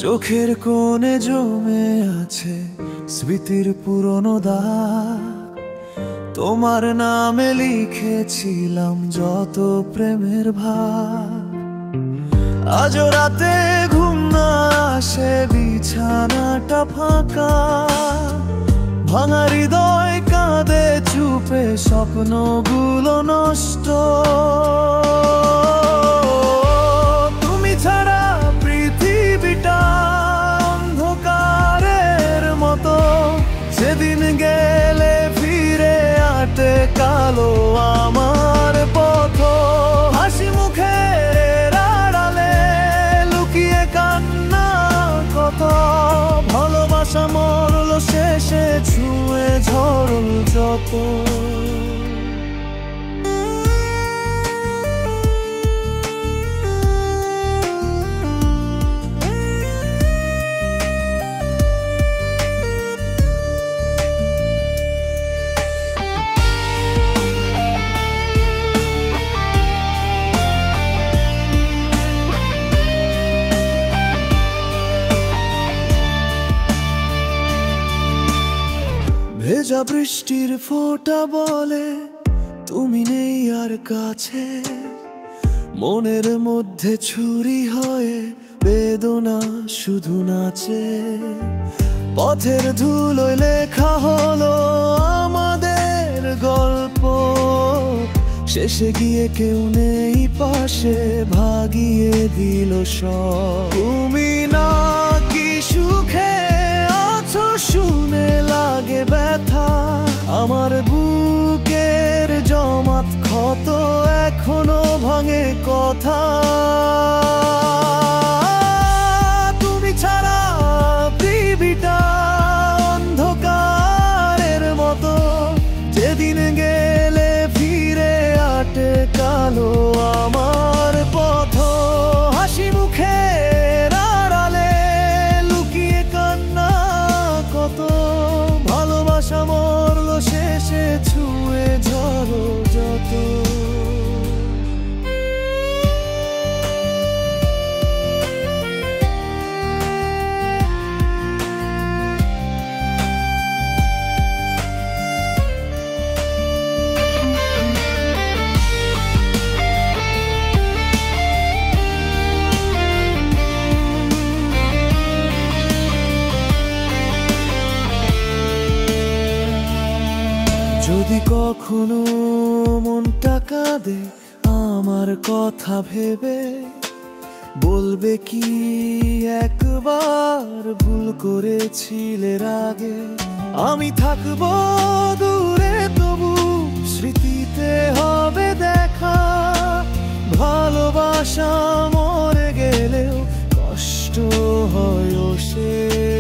চোখের কোণে জমে আছে স্মৃতির পুরনো দাগ। তোমার নামে লিখেছিলাম যত প্রেমের ভাগ। আজ রাতে ঘুম না আসে, বিছানাটা ফাঁকা। ভাঙা হৃদয় কাঁদে চুপে, স্বপ্নগুলো নষ্ট। তুমি ছাড়া পৃথিবীটা অন্ধকারের মতো। সেদিন গেলে ফিরে আটে কালো আমার পথ। হাসি মুখের আড়ালে লুকিয়ে কান্না কত। ভালোবাসা মরল শেষে, ছুঁয়ে ঝরল যত। ভেজা বৃষ্টির ফোঁটা বলে তুমি নেই আর কাছে। মনের মধ্যে ছুরি হয়ে বেদনা শুধু নাচে। পথের ধুলোয় লেখা হলো আমাদের গল্প। শেষে গিয়ে কেউ নেই পাশে, ভাগিয়ে দিল সব। তুমি না কি সুখে আছো শুনে লাগে ব্যথা। আমার বুকের জমাট ক্ষত এখনো ভাঙে কথা। তুমি ছাড়া পৃথিবীটা অন্ধকারের মতো। যেদিন গেলে ফিরে আটে কালো আমার পথ। হাসি মুখের আড়ালে লুকিয়ে কান্না কত। ভালোবাসা মরল শেষে, ছুঁয়ে ঝরো যত। যদি কখনো মনটা কাঁদে আমার কথা ভেবে, বলবে কি একবার ভুল করেছিলে আগে। আমি থাকবো দূরে তবু স্মৃতিতে হবে দেখা। ভালোবাসা মরে গেলেও কষ্ট হয় শেষ।